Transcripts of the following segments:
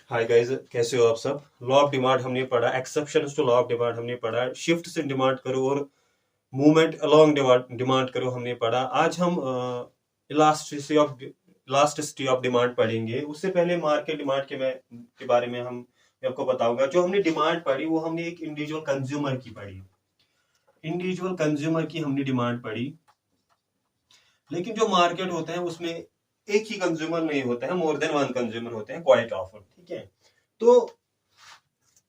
Hi guys, कैसे हो आप सब। लॉ ऑफ डिमांड हमने पढ़ा, exceptions to law of demand हमने पढ़ा, शिफ्ट इन डिमांड करो और मूवमेंट अलोंग डिमांड करो हमने पढ़ा। आज हम इलास्टिसिटी ऑफ डिमांड पढ़ेंगे। उससे पहले मार्केट डिमांड के बारे में मैं आपको बताऊंगा। जो हमने डिमांड पढ़ी वो हमने एक इंडिविजुअल कंज्यूमर की पढ़ी, इंडिविजुअल कंज्यूमर की हमने डिमांड पढ़ी। लेकिन जो मार्केट होता है उसमें एक ही कंज्यूमर नहीं होता है, मोर देन वन कंज्यूमर होते हैं क्वाइट ऑफन। ठीक है, तो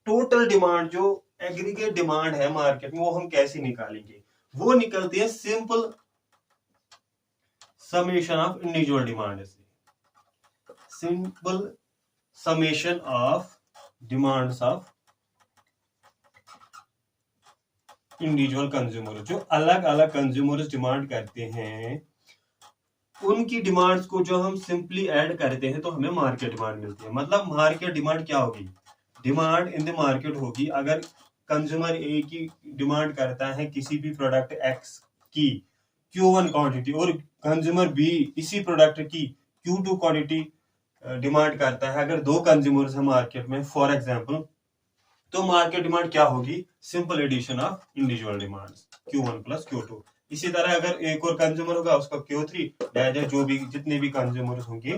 टोटल डिमांड जो एग्रीगेट डिमांड है मार्केट में वो हम कैसे निकालेंगे। वो निकलती है simple summation of individual demand से, simple summation of demands of individual consumer. जो अलग अलग कंज्यूमर्स डिमांड करते हैं उनकी डिमांड्स को जो हम सिंपली ऐड करते हैं तो हमें मार्केट डिमांड मिलती है। मतलब मार्केट डिमांड क्या होगी, डिमांड इन द मार्केट होगी। अगर कंज्यूमर ए की डिमांड करता है किसी भी प्रोडक्ट एक्स की Q1 क्वांटिटी और कंज्यूमर बी इसी प्रोडक्ट की Q2 क्वांटिटी डिमांड करता है, अगर दो कंज्यूमर्स हैं मार्केट में फॉर एग्जांपल, तो मार्केट डिमांड क्या होगी, simple addition of individual demands Q1 plus Q2। इसी तरह अगर एक और कंज्यूमर होगा उसका Q3 डाइजेस्ट जो भी जितने भी कंज्यूमर्स होंगे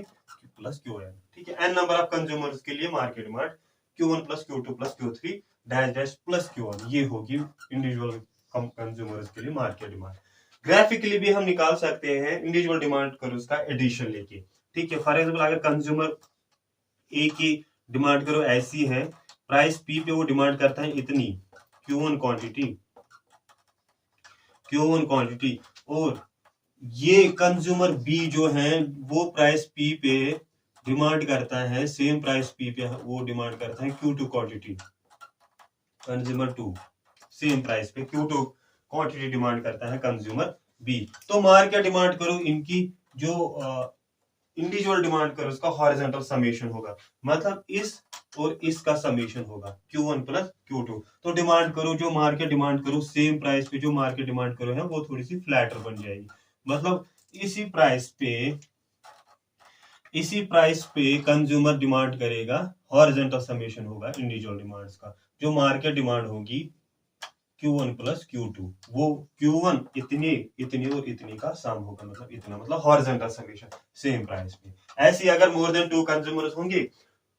प्लस Qn। ठीक है, n नंबर ऑफ कंज्यूमर्स के लिए market demand Q1 plus Q2 plus Q3 digest plus Q1, ये होगी इंडिविजुअल कंज्यूमर्स के लिए मार्केट डिमांड। ग्राफिकली भी हम निकाल सकते हैं इंडिविजुअल डिमांड करो उसका एडिशन लेके। ठीक है, फॉर एग्जाम्पल अगर कंज्यूमर ए की डिमांड करो ऐसी है, प्राइस पी पे वो डिमांड करता है इतनी Q1 क्वांटिटी, और ये कंज्यूमर बी जो है वो प्राइस पी पे डिमांड करता है, सेम प्राइस पी पे वो डिमांड करता है Q2 quantity. Consumer 2 same price पे Q2 क्वांटिटी डिमांड करता है कंज्यूमर बी। तो मार्केट डिमांड करो इनकी जो इंडिविजुअल डिमांड करो उसका हॉरिजॉन्टल समेशन होगा, मतलब इस और इसका समेशन होगा Q1 प्लस Q2। तो डिमांड करो जो मार्केट डिमांड करो सेम प्राइस पे जो मार्केट डिमांड करो है वो थोड़ी सी फ्लैटर बन जाएगी। मतलब इसी प्राइस पे कंज्यूमर डिमांड करेगा, हॉरिजॉन्टल समेशन होगा इंडिविजुअल डिमांड्स का। जो मार्केट डिमांड होगी Q1 प्लस Q2, वो Q1 इतने और इतने का सम होगा, मतलब इतना, मतलब हॉरिजॉन्टल समेशन सेम प्राइस पे। ऐसे अगर मोर देन 2 कंज्यूमर्स होंगे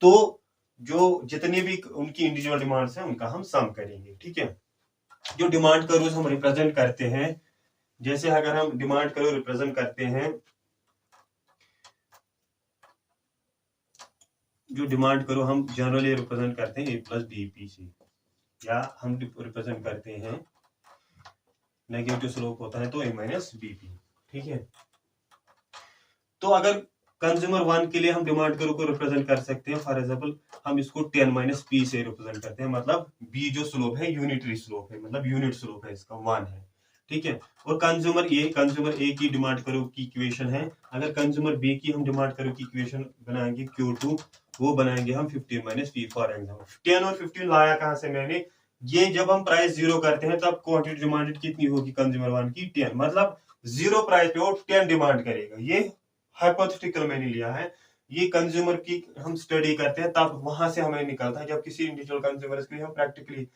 तो जो जितने भी उनकी इंडिविजुअल डिमांड्स हैं उनका हम सम करेंगे। ठीक है, जो डिमांड करोज हम रिप्रेजेंट करते हैं, जैसे अगर हम डिमांड करो रिप्रेजेंट करते हैं, जो डिमांड करो हम जनरली रिप्रेजेंट करते हैं A प्लस DP से, या हम रिप्रेजेंट करते हैं नेगेटिव स्लोप होता है तो A माइनस BP। ठीक है, तो अगर कंज्यूमर 1 के लिए हम डिमांड करो को रिप्रेजेंट कर सकते हैं, फॉर एग्जांपल हम इसको 10 माइनस P से रिप्रेजेंट करते हैं, मतलब B जो स्लोप है यूनिटरी स्लोप है, मतलब यूनिट स्लोप है इसका 1 है। ठीक है, और कंज्यूमर ए की डिमांड करो की इक्वेशन है, अगर कंज्यूमर बी की हम डिमांड करो की इक्वेशन बनाएंगे Q2, वो बनाएंगे हम 15 माइनस P। फॉर एग्जांपल 10 और 15 लाया कहां से मैंने, ये जब हम प्राइस 0 करते हैं तब क्वांटिटी डिमांडेड कितनी होगी कंज्यूमर 1 की 10, मतलब 0 प्राइस पे वो 10 डिमांड करेगा। ये हाइपोथेटिकल मैंने लिया है, ये कंज्यूमर की हम स्टडी करते हैं तब वहां से हमें निकलता है। जब किसी इंडिविजुअल कंज्यूमर के लिए हम प्रैक्टिकली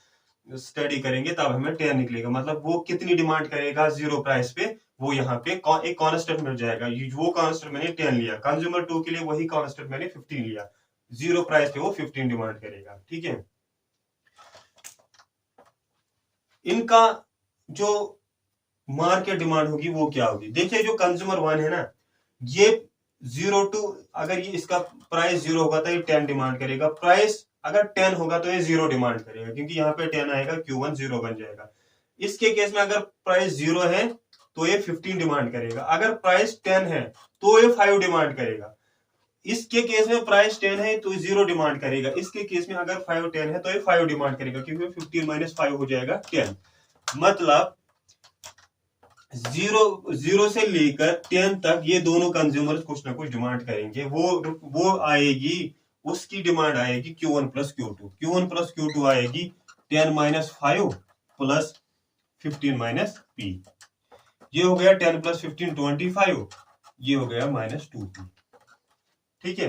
स्टडी करेंगे तब हमें 10 निकलेगा, मतलब वो कितनी डिमांड करेगा 0 प्राइस पे, वो यहाँ पे एक कांस्टेंट मिल जाएगा। वो कांस्टेंट मैंने 10 लिया, कंज्यूमर 2 के लिए वही कांस्टेंट मैंने 15 लिया, 0 प्राइस पे वो 15 डिमांड करेगा। ठीक है, इनका जो मार्केट डिमांड होगी वो क्या होगी, देखिए जो कंज्यूमर 1 है ना, ये 0 टू, अगर ये इसका प्राइस 0 होगा तो ये 10 डिमांड करेगा, प्राइस अगर 10 होगा तो ये 0 डिमांड करेगा, क्योंकि यहाँ पे 10 आएगा Q1 0 बन जाएगा। इसके केस में अगर प्राइस 0 है तो ये 15 डिमांड करेगा, अगर प्राइस 10 है तो ये 5 डिमांड करेगा। इसके केस में प्राइस 10 है तो 0 डिमांड करेगा, इसके केस में अगर 5 10 है तो ये 5 डिमांड करेगा, क्योंकि 15 माइनस 5 हो जाएगा 10। मतलब 0 से लेकर 10 तक ये दोनों कंज्यूमर्स कुछ ना कुछ डिमांड करेंगे, वो आएगी, उसकी डिमांड आएगी Q1 प्लस Q2 आएगी 10 माइनस 5 प्लस 15 माइनस P। ये हो गया 10 प्लस 15 25, ये हो गया माइनस 2P। ठीक है,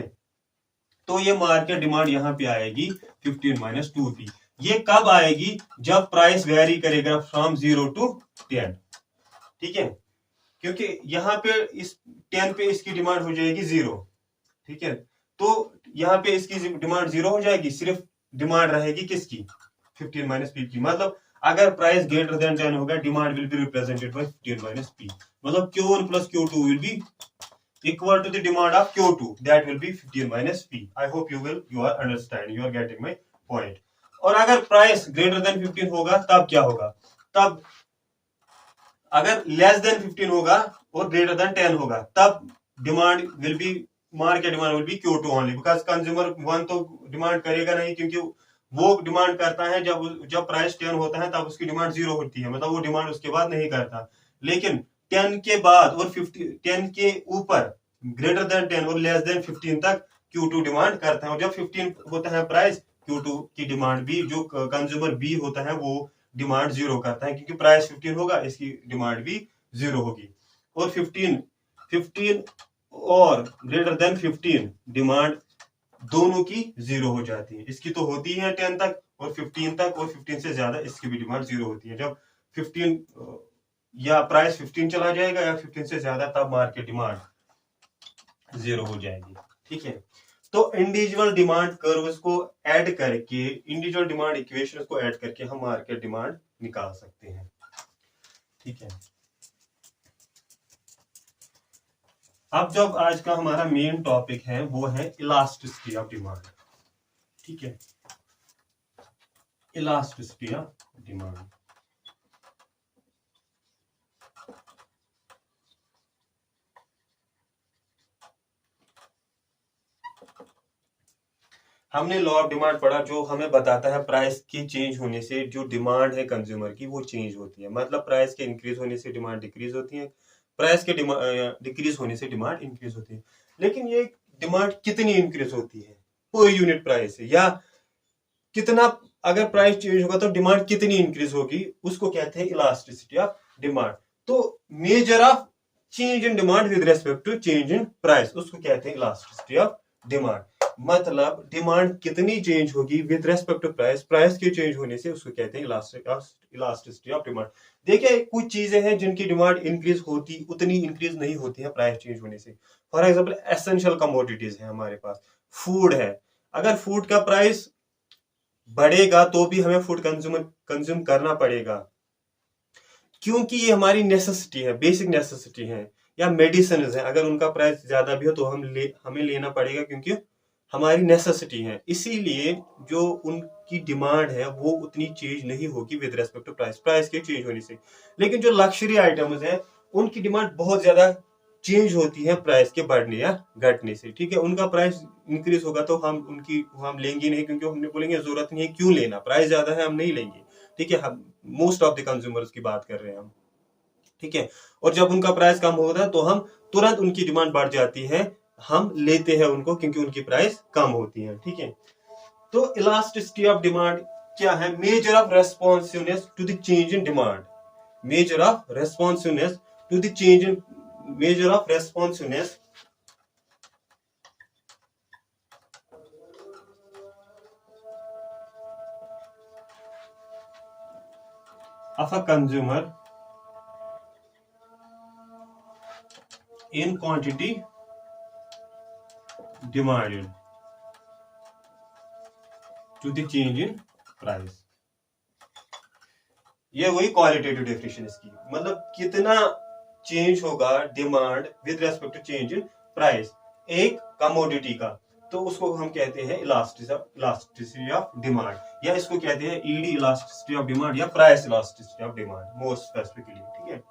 तो ये मार्केट डिमांड यहाँ पे आएगी 15 माइनस 2p। ये कब आएगी? जब प्राइस वेरी करेगा फ्रॉम 0 to 10, ठीक है, क्योंकि यहाँ पे इस 10 पे इसकी डिमांड हो जाएगी 0, ठीक है, तो यहाँ पे इसकी डिमांड 0 हो जाएगी, सिर्फ डिमांड रहेगी किसकी? 15 माइनस p की। मतलब अगर प्राइस ग्रेटर देन 10 होगा, demand will be represented by 15 minus p। मतलब Q1 plus Q2 will be equal to the demand of Q2, that will be 15 minus P. I hope you are understand, you are getting my point. और अगर price greater than 15 होगा तब क्या होगा? तब अगर less than 15 होगा और ग्रेटर देन 10 होगा तब demand will be, market demand will be Q2 only, because consumer one तो डिमांड करेगा नहीं, क्योंकि वो डिमांड करता है जब प्राइस 10 होता है तब उसकी डिमांड 0 होती है, मतलब वो डिमांड उसके बाद नहीं करता। लेकिन 10 के बाद और 10 के ऊपर ग्रेटर देन 10 और लेस देन 15 तक Q2 डिमांड करता है, और जब 15 होता है प्राइस, Q2 की डिमांड भी, जो कंज्यूमर बी होता है वो डिमांड 0 करता है, क्योंकि प्राइस 15 होगा, इसकी डिमांड भी 0 होगी। और 15 और ग्रेटर देन 15 डिमांड दोनों की 0 हो जाती है। इसकी तो होती है 10 तक और 15 तक, और 15 से ज्यादा इसकी भी डिमांड 0 होती है। जब 15 या प्राइस 15 चला जाएगा या 15 से ज्यादा, तब मार्केट डिमांड 0 हो जाएगी, ठीक है। तो इंडिविजुअल डिमांड कर्व्स को ऐड करके, इंडिविजुअल डिमांड इक्वेशंस को ऐड करके हम मार्केट डिमांड निकाल सकते हैं, ठीक है। अब जब आज का हमारा मेन टॉपिक है वो है इलास्टिसिटी ऑफ डिमांड, ठीक है, इलास्टिसिटी ऑफ डिमांड। हमने लॉ ऑफ डिमांड पढ़ा, जो हमें बताता है प्राइस की चेंज होने से जो डिमांड है कंज्यूमर की वो चेंज होती है। मतलब प्राइस के इंक्रीज होने से डिमांड डिक्रीज होती है, प्राइस के डिक्रीज होने से डिमांड इंक्रीज होती है। लेकिन ये डिमांड कितनी इंक्रीज होती है पर यूनिट प्राइस, या कितना, अगर प्राइस चेंज होगा तो डिमांड कितनी इंक्रीज होगी, उसको कहते हैं इलास्टिसिटी ऑफ डिमांड। तो measure of change in demand with respect to change in price, उसको कहते हैं इलास्टिसिटी ऑफ डिमांड। मतलब डिमांड कितनी चेंज होगी with respect to price, price के चेंज होने से, उसको कहते हैं इलास्टिसिटी ऑफ डिमांड। देखिए कुछ चीजें हैं जिनकी डिमांड इंक्रीज होती, उतनी इंक्रीज नहीं होती है प्राइस चेंज होने से। फॉर एग्जांपल एसेंशियल कमोडिटीज है हमारे पास, फूड है, अगर फूड का प्राइस बढ़ेगा तो भी हमें फूड कंज्यूम करना पड़ेगा, क्योंकि ये हमारी नेसेसिटी है, बेसिक नेसेसिटी है। या मेडिसिन है, अगर उनका प्राइस ज्यादा भी हो तो हमें लेना पड़ेगा, क्योंकि हमारी नेसेसिटी है। इसीलिए जो उनकी डिमांड है वो उतनी चेंज नहीं होगी विद रेस्पेक्ट टू प्राइस के चेंज होने से। लेकिन जो लग्जरी आइटम्स हैं उनकी डिमांड बहुत ज्यादा चेंज होती है प्राइस के बढ़ने या घटने से, ठीक है। उनका प्राइस इंक्रीज होगा तो हम लेंगे नहीं, क्योंकि हमने बोलेंगे जरूरत नहीं है, क्यों लेना, प्राइस ज्यादा है हम नहीं लेंगे, ठीक है। हम मोस्ट ऑफ द कंज्यूमर्स की बात कर रहे हैं हम, ठीक है। और जब उनका प्राइस कम होता है तो हम तुरंत, उनकी डिमांड बढ़ जाती है, हम लेते हैं उनको, क्योंकि उनकी प्राइस कम होती है, ठीक है। तो इलास्टिसिटी ऑफ डिमांड क्या है? Measure of responsiveness to the change in demand, measure of responsiveness to the change in, measure of responsiveness of a consumer in quantity demanded to the change in price। ये वही qualitative definition इसकी, मतलब कितना change होगा demand with respect to change in price एक commodity का, तो उसको हम कहते हैं इलास्टिसिटी ऑफ डिमांड, या इसको कहते हैं ईडी इलास्टिसिटी ऑफ डिमांड, या price elasticity of demand more specifically, ठीक है।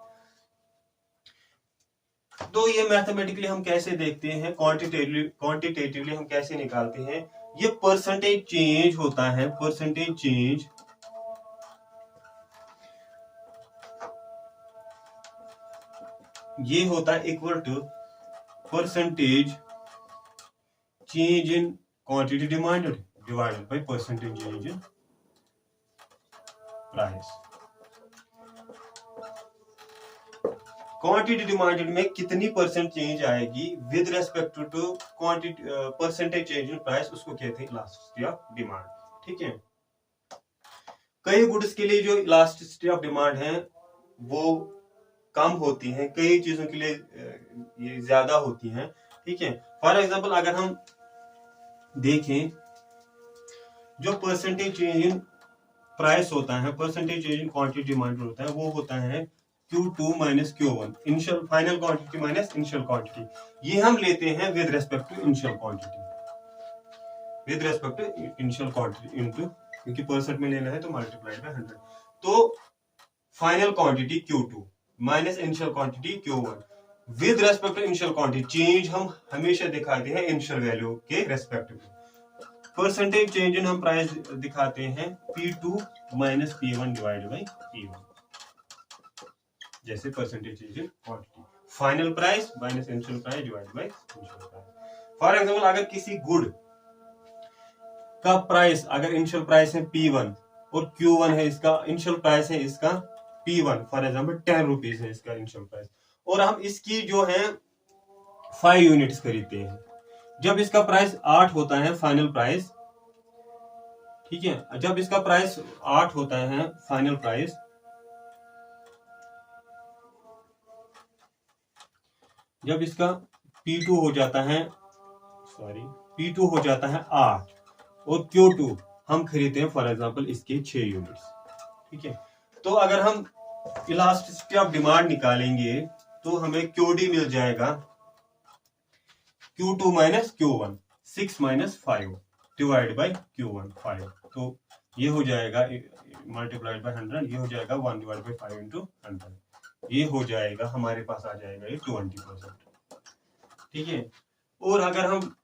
तो ये मैथमेटिकली हम कैसे देखते हैं, क्वांटिटेटिवली हम कैसे निकालते हैं, ये परसेंटेज चेंज होता है, परसेंटेज चेंज ये होता है equal to percentage change in quantity demanded divided by percentage change in price. Quantity demanded में कितनी परसेंट चेंज आएगी with respect to quantity percentage change in price, उसको कहते हैं इलास्टिसिटी ऑफ डिमांड। ठीक है, कई गुड्स के लिए जो इलास्टिसिटी ऑफ डिमांड है वो कम होती है, कई चीजों के लिए ये ज्यादा होती हैं। ठीक है, फॉर एग्जांपल अगर हम देखें जो परसेंटेज चेंज इन प्राइस होता है, percentage change in quantity demand होता है, वो होता है Q2 minus Q1, initial final quantity minus initial quantity. ये हम लेते हैं with respect to initial quantity, with respect to initial quantity into, क्योंकि परसेंट में लेना है तो मल्टीप्लाइड बाय 100। तो final quantity Q2 minus initial quantity Q1 with respect to initial quantity, change हम हमेशा दिखाते हैं इनिशियल वैल्यू के रेस्पेक्ट में। परसेंटेज चेंज इन हम प्राइस दिखाते हैं P2 minus P1 divide by P1, जैसे percentage change in quantity, final price minus initial price divide by initial price. For example अगर किसी गुड का प्राइस, अगर इनिशियल प्राइस है P1 और Q1 है इसका, इनिशियल प्राइस है इसका P1, फॉर एग्जांपल 10 रुपीज है इसका इनिशियल प्राइस, और हम इसकी जो है 5 यूनिट्स खरीदते हैं। जब इसका प्राइस 8 होता है फाइनल प्राइस, ठीक है, जब इसका प्राइस 8 होता है फाइनल प्राइस, जब इसका P2 हो जाता है, P2 हो जाता है 8 और Q2 हम खरीदते हैं फॉर एग्जांपल इसके 6 यूनिट्स। ठीक है, तो अगर हम इलास्टिसिटी ऑफ डिमांड निकालेंगे तो हमें QD मिल जाएगा Q2 minus Q1, 6 minus 5 divide by Q1 5, तो ये हो जाएगा मल्टीप्लाइड बाय 100, ये हो जाएगा 1 डिवाइड बाई 5 इंटू 100, ये हो जाएगा, हमारे पास आ जाएगा ये 20%। ठीक है, और अगर हम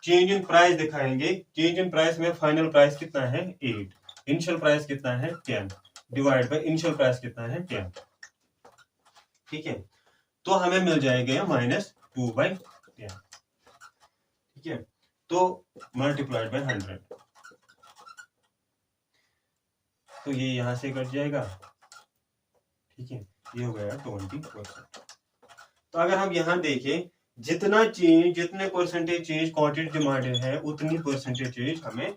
चेंज इन प्राइस दिखाएंगे, चेंज इन प्राइस में फाइनल प्राइस कितना है 8, इनिशियल प्राइस कितना है 10 डिवाइड बाय इनिशियल प्राइस कितना है 10। ठीक है, तो हमें मिल जाएगा माइनस 2/10। ठीक है, तो मल्टीप्लाइड बाय 100, तो ये यहां से कट जाएगा। ठीक है, ये हो गया 20%। तो अगर हम यहां देखें, जितना चेंज, जितने परसेंटेज चेंज क्वांटिटी डिमांडेड है, उतनी परसेंटेज चेंज हमें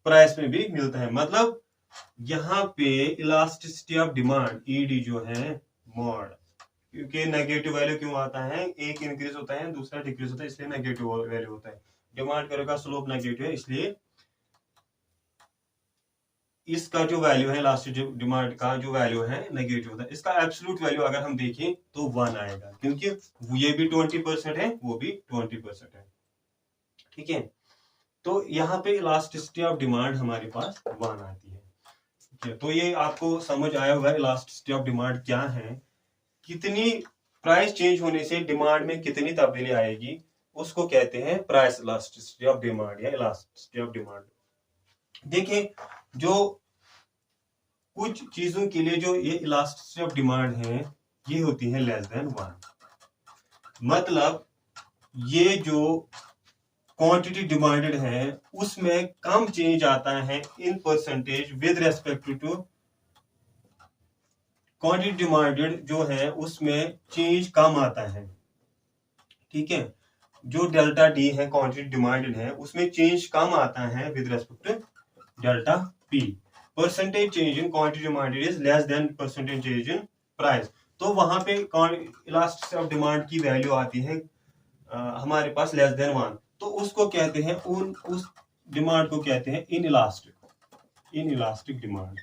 प्राइस में भी मिलता है। मतलब यहाँ पे इलास्टिसिटी ऑफ डिमांड ईडी जो है मॉड, क्योंकि नेगेटिव वैल्यू क्यों आता है, एक इंक्रीज होता है दूसरा डिक्रीज होता है, इसलिए नेगेटिव वैल्यू होता है। डिमांड कर्व का स्लोप नेगेटिव है, इसलिए इसका जो वैल्यू है इलास्टिक डिमांड का जो वैल्यू है नेगेटिव होता है। इसका एब्सोल्यूट वैल्यू अगर हम देखें तो 1 आएगा, क्योंकि ये भी 20% है, वो भी 20% है। ठीक है, तो यहाँ पे इलास्टिसिटी ऑफ डिमांड हमारे पास 1 आती है। ठीक है, तो ये आपको समझ आया होगा इलास्टिसिटी ऑफ डिमांड क्या है, कितनी प्राइस चेंज होने से डिमांड में कितनी तब्दीली आएगी, उसको कहते हैं प्राइस इलास्टिसिटी ऑफ डिमांड या इलास्टिसिटी ऑफ डिमांड। देखिए, जो कुछ चीजों के लिए जो ये इलास्टिसिटी ऑफ डिमांड है ये होती है लेस देन 1, मतलब ये जो क्वांटिटी डिमांडेड है उसमें कम चेंज आता है in percentage with respect to quantity demanded जो है उसमें चेंज कम आता है। ठीक है, जो डेल्टा डी है क्वांटिटी डिमांडेड है उसमें चेंज कम आता है with respect to delta P. Percentage change in quantity demanded is less than percentage change in price, तो वहां पे इलास्टिसिटी ऑफ डिमांड की वैल्यू आती है हमारे पास लेस देन 1, तो उसको कहते हैं उस डिमांड को कहते हैं इनइलास्टिक डिमांड,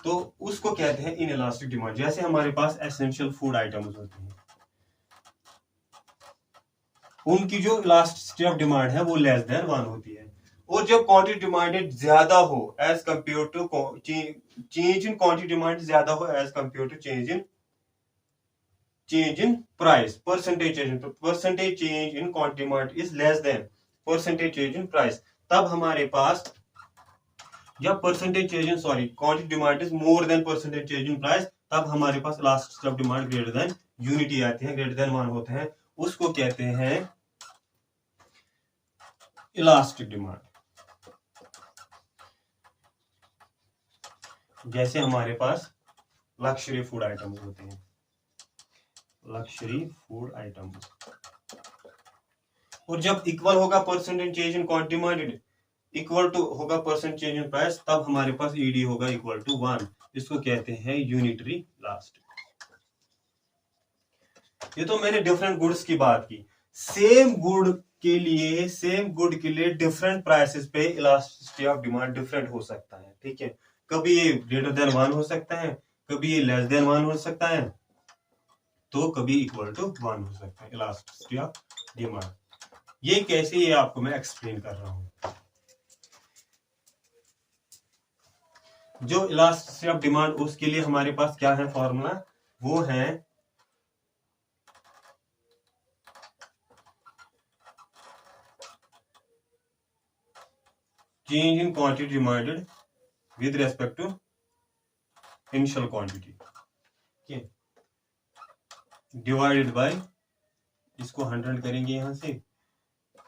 तो उसको कहते हैं इनइलास्टिक डिमांड। जैसे हमारे पास एसेंशियल फूड आइटम्स होते हैं, उनकी जो इलास्टिसिटी ऑफ डिमांड है वो लेस देन 1 होती है, और जब क्वांटिटी डिमांडेड ज्यादा हो as compare to change in quantity demand ज्यादा हो as compare to change in price, percentage change in quantity demand is less than percentage change in price, तब हमारे पास जब percentage change in quantity demand is more than percentage change in price, तब हमारे पास elasticity of demand greater than unity आती है, greater than 1 होते हैं, उसको कहते हैं इलास्टिक डिमांड। जैसे हमारे पास लक्जरी फूड आइटम्स होते हैं, लक्जरी फूड आइटम्स, और जब इक्वल होगा percentage change in quantity demanded equal to होगा परसेंट चेंज इन प्राइस, तब हमारे पास ईडी होगा इक्वल टू 1। इसको कहते हैं यूनिटरी लास्ट। ये तो मैंने डिफरेंट गुड्स की बात की। सेम गुड के लिए डिफरेंट प्राइसेस पे इलास्टिसिटी ऑफ डिमांड डिफरेंट हो सकता है, ठीक है। कभी ये ग्रेटर देन 1 हो सकता है, कभी ये लेस देन 1 हो सकता है, तो कभी इक्वल टू 1 हो सकता है इलास्टिसिटी ऑफ डिमांड। ये कैसे, ये आपको मैं एक्सप्लेन कर रहा हूं। जो इलास्टिसिटी ऑफ डिमांड, उसके लिए हमारे पास क्या है फॉर्मूला, वो है change in quantity demanded with respect to initial quantity, divided by, इसको 100 करेंगे यहां से,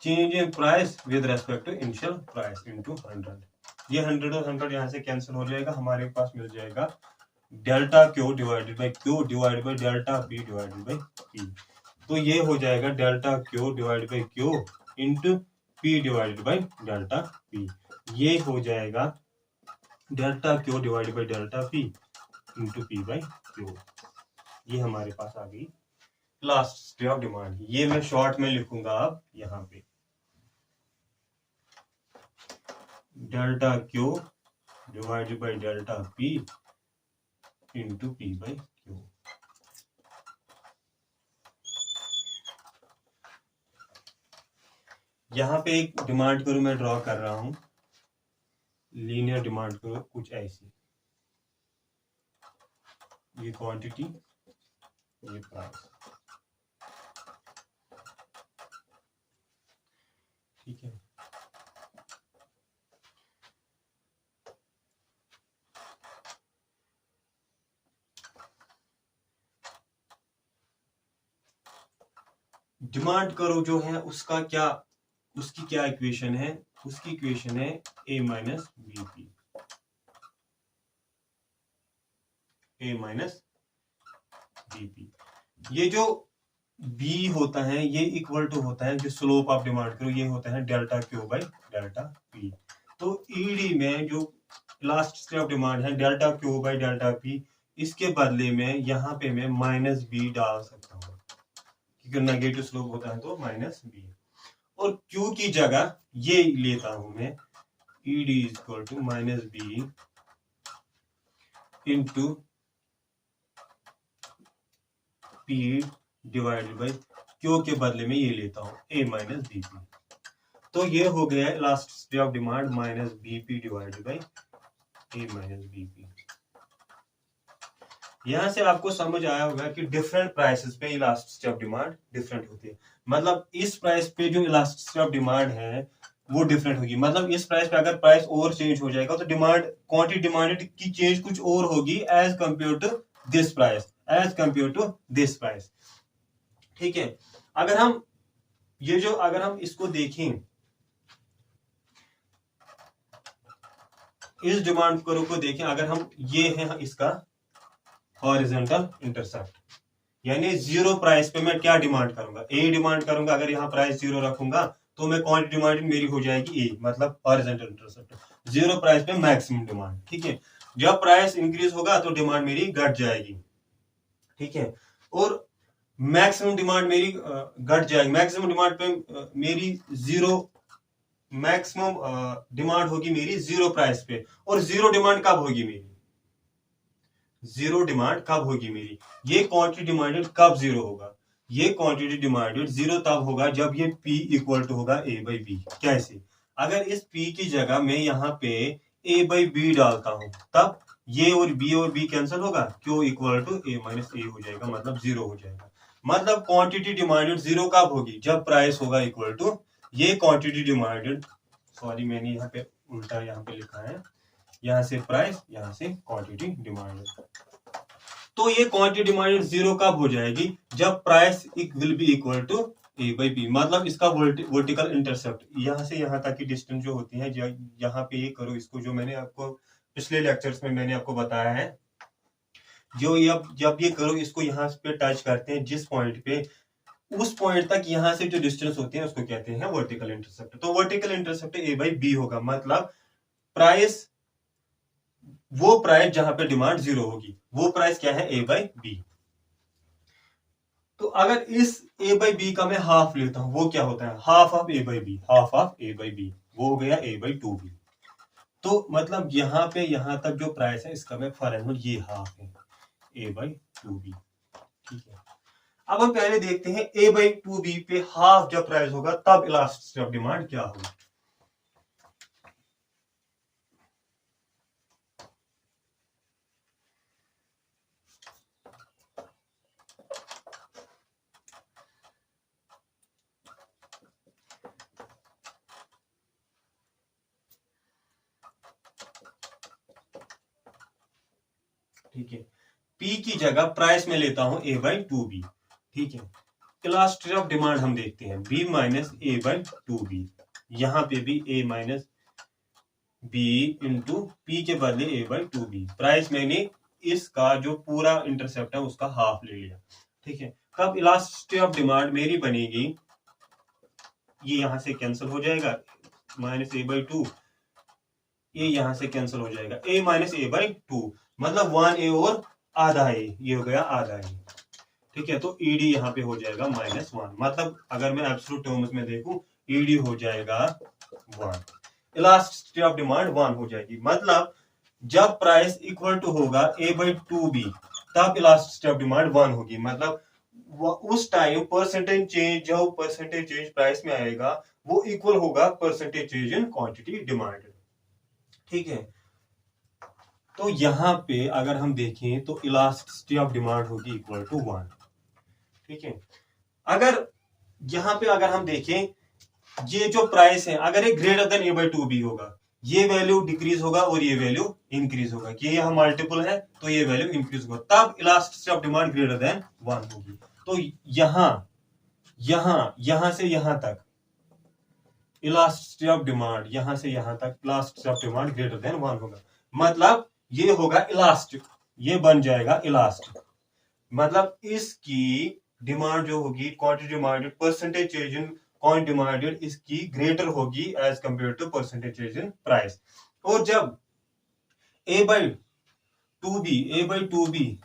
change in price with respect to initial price into 100। ये 100 और 100 यहां से कैंसिल हो जाएगा, हमारे पास मिल जाएगा delta Q divided by Q divided by delta P divided by P. तो ये हो जाएगा delta Q divided by Q into P divided by delta P. ये हो जाएगा delta Q divided by delta P into P by Q. ये हमारे पास आ गई इलास्टिसिटी ऑफ डिमांड। ये मैं शॉर्ट में लिखूंगा अब यहां पे, delta Q divided by delta P into P by Q. यहां पे एक डिमांड करो मैं ड्रॉ कर रहा हूं, लीनियर डिमांड करो कुछ ऐसी, ये क्वांटिटी, ये प्राइस, ठीक है। डिमांड करो जो है उसका क्या, उसकी क्या इक्वेशन है, उसकी इक्वेशन है ए माइनस बीपी, ए माइनस बीपी। ये जो बी होता है ये इक्वल टू होता है, जो स्लोप ऑफ डिमांड करो ये होता है delta Q by delta P. तो ईडी में जो इलास्टिसिटी ऑफ डिमांड है delta Q by delta P, इसके बदले में यहाँ पे मैं माइनस बी डाल सकता हूँ, क्योंकि नेगेटिव स्लोप होता है तो माइनस बी, और क्यू की जगह ये लेता हूं मैं, ED is equal to minus B into P divided by Q के बदले में ये लेता हूं ए माइनस बीपी। तो ये हो गया elasticity of demand minus BP divided by A minus BP. यहां से आपको समझ आया होगा कि डिफरेंट प्राइसेस पे इलास्टिसिटी ऑफ डिमांड डिफरेंट होती है। मतलब इस प्राइस पे जो इलास्टिसिटी ऑफ डिमांड है वो डिफरेंट होगी। मतलब इस प्राइस पे अगर प्राइस और चेंज हो जाएगा तो डिमांड, क्वांटिटी डिमांडेड की चेंज कुछ और होगी as compare to this price, as compare to this price, ठीक है। अगर हम ये जो, अगर हम इसको देखें, इस डिमांड करो को देखें, अगर हम ये है इसका हॉरिजॉन्टल इंटरसेप्ट, यानी जीरो प्राइस पे मैं क्या डिमांड करूंगा, ए डिमांड करूंगा। अगर यहाँ प्राइस जीरो रखूंगा तो मैं क्वांटिटी डिमांड मेरी हो जाएगी ए, मतलब हॉरिजॉन्टल इंटरसेप्ट। जीरो प्राइस पे मैक्सिमम डिमांड, ठीक है। जब प्राइस इंक्रीज होगा तो डिमांड मेरी घट जाएगी, ठीक है, और मैक्सिमम डिमांड मेरी घट जाएगी। मैक्सिमम डिमांड पे मेरी जीरो, मैक्सिमम डिमांड होगी मेरी जीरो प्राइस पे। और जीरो डिमांड कब होगी मेरी, जीरो डिमांड कब होगी मेरी, ये क्वांटिटी डिमांडेड कब जीरो होगा, ये क्वांटिटी डिमांडेड जीरो तब होगा जब ये P इक्वल टू होगा A बाई बी। कैसे, अगर इस P की जगह मैं यहाँ पे A बाई बी डालता हूं तब ये और B कैंसिल होगा, Q equal to A minus A हो जाएगा, मतलब जीरो हो जाएगा। मतलब क्वांटिटी डिमांडेड जीरो कब होगी, जब प्राइस होगा इक्वल टू ये क्वांटिटी डिमांडेड, सॉरी मैंने यहाँ पे उल्टा यहाँ पे लिखा है, यहाँ से प्राइस, यहाँ से क्वांटिटी डिमांडेड। तो ये क्वांटिटी डिमांडेड जीरो कब हो जाएगी, जब price will be equal to A by B. मतलब इसका वर्टिकल इंटरसेप्ट यहाँ से यहाँ तक की डिस्टेंस जो होती है, यहाँ पे ये करो इसको, जो मैंने आपको पिछले लेक्चर्स में मैंने आपको बताया है, जो ये जब ये करो इसको यहाँ पे टच करते हैं जिस पॉइंट पे, उस पॉइंट तक यहाँ से जो डिस्टेंस होती है उसको कहते हैं वर्टिकल इंटरसेप्ट। तो vertical intercept A by B होगा, मतलब प्राइस, वो प्राइस जहां पे डिमांड 0 होगी, वो प्राइस क्या है, ए बाई बी। तो अगर इस ए बाई बी का मैं हाफ लेता हूं, वो क्या होता है, half of A by B, half of A by B, वो हो गया ए बाई 2b। तो मतलब यहां पे यहां तक जो प्राइस है इसका मैं फॉर ये हाफ है ए बाई 2b। ठीक है, अब हम पहले देखते हैं ए बाई 2b पे हाफ जब प्राइस होगा तब इलास्टिसिटी ऑफ डिमांड क्या होगा। ठीक है, P की जगह प्राइस में लेता हूं ए बाई 2b। ठीक है, इलास्टिसिटी ऑफ डिमांड हम देखते हैं B minus A by 2b, यहां पे भी A minus B into P के बदले ए बाई 2b। प्राइस मैंने इसका जो पूरा इंटरसेप्ट है उसका हाफ ले लिया। ठीक है, कब इलास्टिसिटी ऑफ डिमांड मेरी बनेगी, ये यहां से कैंसिल हो जाएगा, माइनस ए बाई 2, ये यहां से कैंसिल हो जाएगा, a माइनस ए बाई 2, मतलब 1a और आधा a, ये हो गया आधा a। ठीक है, तो ईडी यहाँ पे हो जाएगा -1, मतलब अगर मैं एब्सोल्यूट टर्म्स में देखूं ईडी हो जाएगा 1, इलास्टिसिटी ऑफ डिमांड 1 हो जाएगी। मतलब जब प्राइस इक्वल टू होगा a बाई 2b तब इलास्टिसिटी ऑफ डिमांड 1 होगी। मतलब उस टाइम परसेंटेज चेंज, जो परसेंटेज चेंज प्राइस में आएगा वो इक्वल होगा percentage change in quantity demand. ठीक है, तो यहां पे अगर हम देखें तो इलास्टिसिटी ऑफ डिमांड होगी इक्वल टू 1। ठीक है, अगर यहां पे अगर हम देखें ये जो प्राइस है अगर ये greater than A by 2b होगा, ये वैल्यू डिक्रीज होगा और ये वैल्यू इंक्रीज होगा, कि ये यहां मल्टीपल है तो ये वैल्यू इंक्रीज होगा, तब elasticity of demand greater then 1 होगी। तो यहां से यहां तक इलास्टिसिटी ऑफ डिमांड, यहां से यहां तक elasticity of demand greater then 1 होगा, मतलब ये होगा इलास्टिक, ये बन जाएगा इलास्टिक। मतलब इसकी डिमांड जो होगी quantity demanded, percentage change in quantity demanded, इसकी ग्रेटर होगी as compare to percentage change in price. और जब ए बाई 2b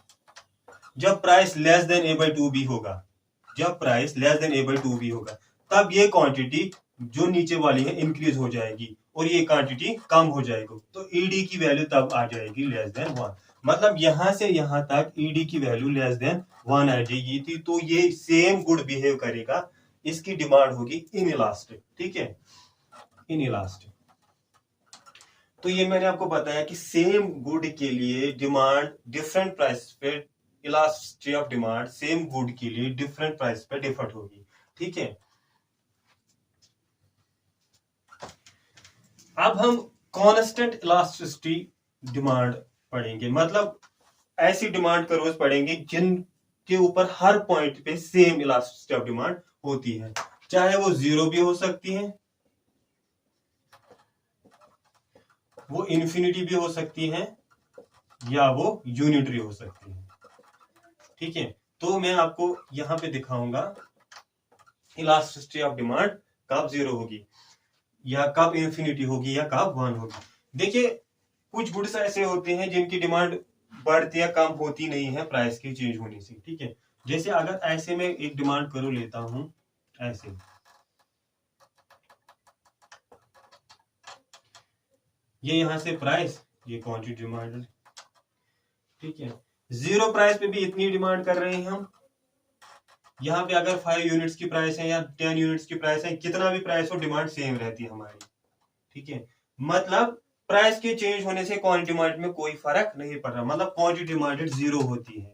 जब price less than A by 2b होगा, जब price less than A by 2b होगा, तब ये क्वांटिटी जो नीचे वाली है इंक्रीज हो जाएगी और ये क्वांटिटी कम हो जाएगी, तो ईडी की वैल्यू तब आ जाएगी लेस देन 1। मतलब यहां से यहां तक ईडी की वैल्यू लेस देन 1 आ जाएगी थी, तो ये सेम गुड बिहेव करेगा, इसकी डिमांड होगी इनइलास्टिक। ठीक है, इनइलास्टिक। तो ये मैंने आपको बताया कि सेम गुड के लिए डिमांड डिफरेंट प्राइस पे, elasticity of demand same good के लिए डिफरेंट प्राइस पे डिफर होगी। ठीक है, अब हम कांस्टेंट इलास्टिसिटी डिमांड पढ़ेंगे, मतलब ऐसी डिमांड कर्व्स पढ़ेंगे जिनके ऊपर हर पॉइंट पे सेम इलास्टिसिटी ऑफ डिमांड होती है, चाहे वो 0 भी हो सकती है, वो इन्फिनिटी भी हो सकती है, या वो यूनिटरी हो सकती है। ठीक है, तो मैं आपको यहां पे दिखाऊंगा इलास्टिसिटी ऑफ डिमांड कब 0 होगी, या कब इंफिनिटी होगी, या कब 1 होगी। देखिए कुछ गुड्स ऐसे होते हैं जिनकी डिमांड बढ़ती या कम होती नहीं है प्राइस के चेंज होने से। ठीक है, जैसे अगर ऐसे में एक डिमांड करो लेता हूं, ऐसे ये यहां से प्राइस, ये क्वांटिटी डिमांड। ठीक है, 0 प्राइस पे भी इतनी डिमांड कर रहे हैं हम, यहाँ पे अगर 5 यूनिट्स की प्राइस है या 10 यूनिट्स की प्राइस है, कितना भी प्राइस हो डिमांड सेम रहती है हमारी। ठीक है, मतलब प्राइस के चेंज होने से क्वांटिटी डिमांड में कोई फर्क नहीं पड़ रहा, मतलब क्वांटिटी डिमांडेड 0 होती है,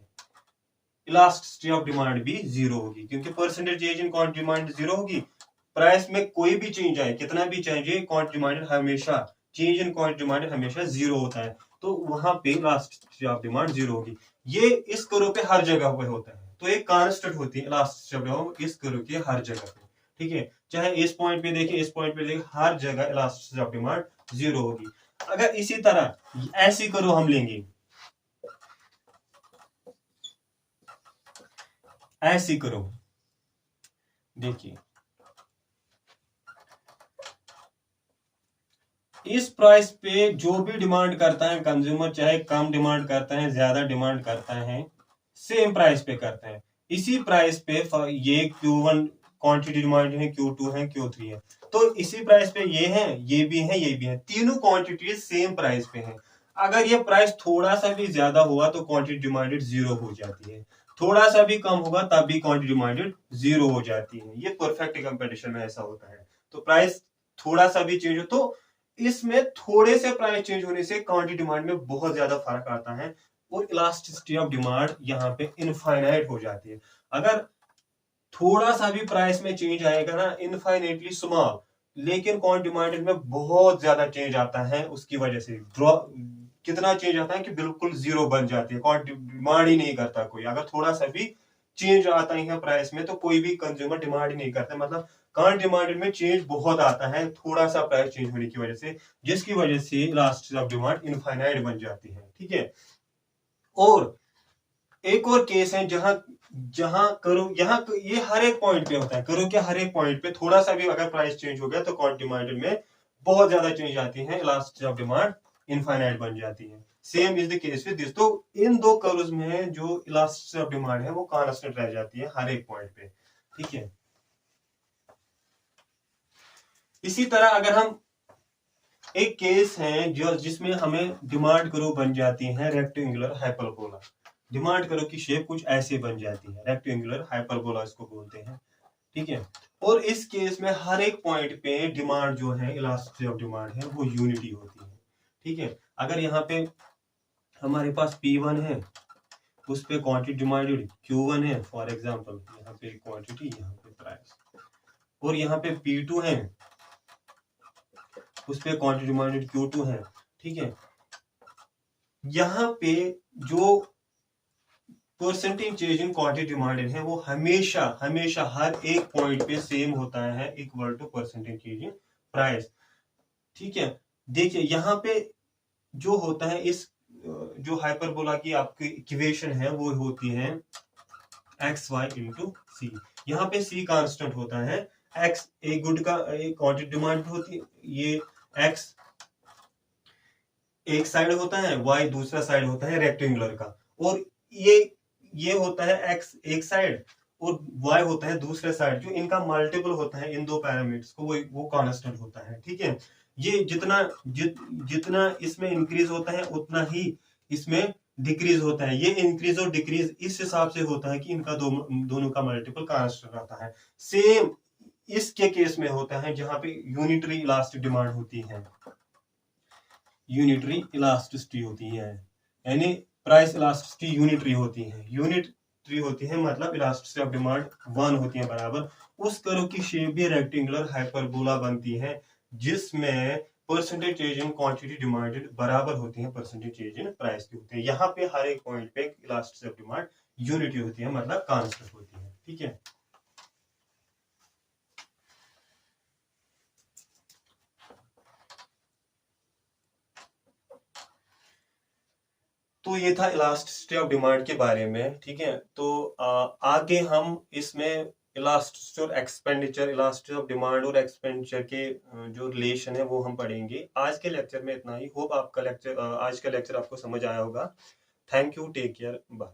इलास्टिसिटी ऑफ डिमांड भी 0 होगी, क्योंकि percentage change in quantity demand 0 होगी। प्राइस में कोई भी चेंज आए, कितना भी चेंज आए, क्वांटिटी डिमांड हमेशा, चेंज इन क्वांटिटी डिमांड हमेशा 0 होता है, तो वहां पे इलास्टिसिटी ऑफ डिमांड 0 होगी। ये इस कर्व पे हर जगह पे होता है, तो एक कांस्टेंट होती है इलास्टिसिटी ऑफ डिमांड इस कर्व के हर जगह पे। ठीक है, चाहे इस पॉइंट पे देखें, इस पॉइंट पे देखें, हर जगह इलास्टिसिटी ऑफ डिमांड 0 होगी। अगर इसी तरह ऐसी करो हम लेंगे, ऐसी करो, देखिए इस प्राइस पे जो भी डिमांड करता है कंज्यूमर, चाहे कम डिमांड करता है ज्यादा डिमांड करता है, सेम प्राइस पे करता है। इसी प्राइस पे ये Q1 क्वांटिटी डिमांड है, Q2 है, Q3 है, तो इसी प्राइस पे ये है, ये भी है, ये भी है, तीनों क्वांटिटी सेम प्राइस पे है। अगर ये प्राइस थोड़ा सा भी ज्यादा हुआ तो क्वांटिटी डिमांडेड जीरो हो जाती है, थोड़ा सा भी कम होगा तब भी क्वांटिटी डिमांडेड जीरो हो जाती है। ये परफेक्ट कंपटीशन में ऐसा होता है। तो प्राइस थोड़ा सा भी चेंज हो तो इसमें थोड़े से प्राइस चेंज होने से क्वांटिटी डिमांड में बहुत ज्यादा फर्क आता है और इलास्टिसिटी ऑफ डिमांड यहाँ पे इनफाइनाइट हो जाती है। अगर थोड़ा सा भी प्राइस में चेंज आएगा ना, इनफाइनेटली स्मॉल, लेकिन क्वांटिटी डिमांड में बहुत ज्यादा चेंज आता है, उसकी वजह से कितना चेंज आता है कि बिल्कुल जीरो बन जाती है, क्वांटिटी डिमांड ही नहीं करता कोई। अगर थोड़ा सा भी चेंज आता है प्राइस में तो कोई भी कंज्यूमर डिमांड ही नहीं करता, मतलब करंट डिमांड में चेंज बहुत आता है थोड़ा सा प्राइस चेंज होने की वजह से, जिसकी वजह से इलास्टिसिटी ऑफ डिमांड इनफाइनाइट बन जाती है। ठीक है, और एक और केस है जहां जहां करो, यहाँ ये हर एक पॉइंट पे होता है, करो क्या हर एक पॉइंट पे थोड़ा सा भी अगर प्राइस चेंज हो गया तो क्वांटिटी डिमांड में बहुत ज्यादा चेंज आती है, इलास्टिसिटी ऑफ डिमांड इनफाइनाइट बन जाती है। Same is the case with this. तो इन दो कर्व्स में जो इलास्टिसिटी ऑफ डिमांड है वो कांस्टेंट रह जाती है हर एक पॉइंट पे। ठीक है, इसी तरह अगर हम एक केस है जो जिसमें हमें डिमांड करो बन जाती है रेक्टेंगुलर हाइपरबोला, डिमांड करो की शेप कुछ ऐसे बन जाती है, रेक्टेंगुलर हाइपरबोला इसको बोलते हैं। ठीक है, और इस केस में हर एक पॉइंट पे डिमांड जो है, इलास्टिसिटी ऑफ डिमांड है वो यूनिटी होती है। ठीक है, अगर यहाँ पे हमारे पास P1 है, उस पे क्वांटिटी डिमांडेड Q1 है फॉर एग्जांपल, यहाँ पे क्वांटिटी, यहाँ पे प्राइस, और यहाँ पे P2 है, उस पे क्वांटिटी डिमांडेड Q2 है। ठीक है, यहाँ पे जो percentage change in quantity demanded है वो हमेशा हमेशा हर एक पॉइंट पे सेम होता है, equal to percentage change in price. ठीक है, देखिए यहाँ पे जो होता है, इस जो हाइपरबोला की आपकी इक्वेशन है वो होती है XY इंटू सी। यहाँ पे C कांस्टेंट होता है, X एक गुड का एक क्वांटिटी डिमांड होती है, ये X एक साइड होता है, Y दूसरा साइड होता है रेक्टेंगुलर का, और ये होता है X एक साइड और Y होता है दूसरे साइड, जो इनका मल्टीपल होता है इन दो पैरामीटर्स को, वो कांस्टेंट होता है। ठीक है, ये जितना इसमें इंक्रीज होता है उतना ही इसमें डिक्रीज होता है। ये इंक्रीज और डिक्रीज इस हिसाब से होता है कि इनका दोनों का मल्टीपल कांस्टेंट आता है। सेम इसके केस में होता है जहां पे यूनिटरी इलास्टिक डिमांड होती है, यूनिटरी इलास्टिसिटी होती है, यानी प्राइस इलास्टिसिटी यूनिटरी होती है, यूनिटरी होती है मतलब इलास्टिसिटी ऑफ डिमांड 1 होती है बराबर। उस कर्व की शेप भी रेक्टेंगुलर हाइपरबोला बनती है जिसमें percentage change in quantity demanded बराबर होती है परसेंटेज चेंज इन प्राइस की होती है। यहाँ पे हर एक पॉइंट पे इलास्टिसिटी ऑफ डिमांड यूनिटी होती है, मतलब कांस्टेंट होती है। ठीक है, तो ये था इलास्टिसिटी ऑफ डिमांड के बारे में। ठीक है, तो आगे हम इसमें इलास्टिसिटी और एक्सपेंडिचर, इलास्टिसिटी ऑफ डिमांड और एक्सपेंडिचर के जो रिलेशन है वो हम पढ़ेंगे। आज के लेक्चर में इतना ही। होप आपका लेक्चर, आज का लेक्चर आपको समझ आया होगा। Thank you, take care, bye.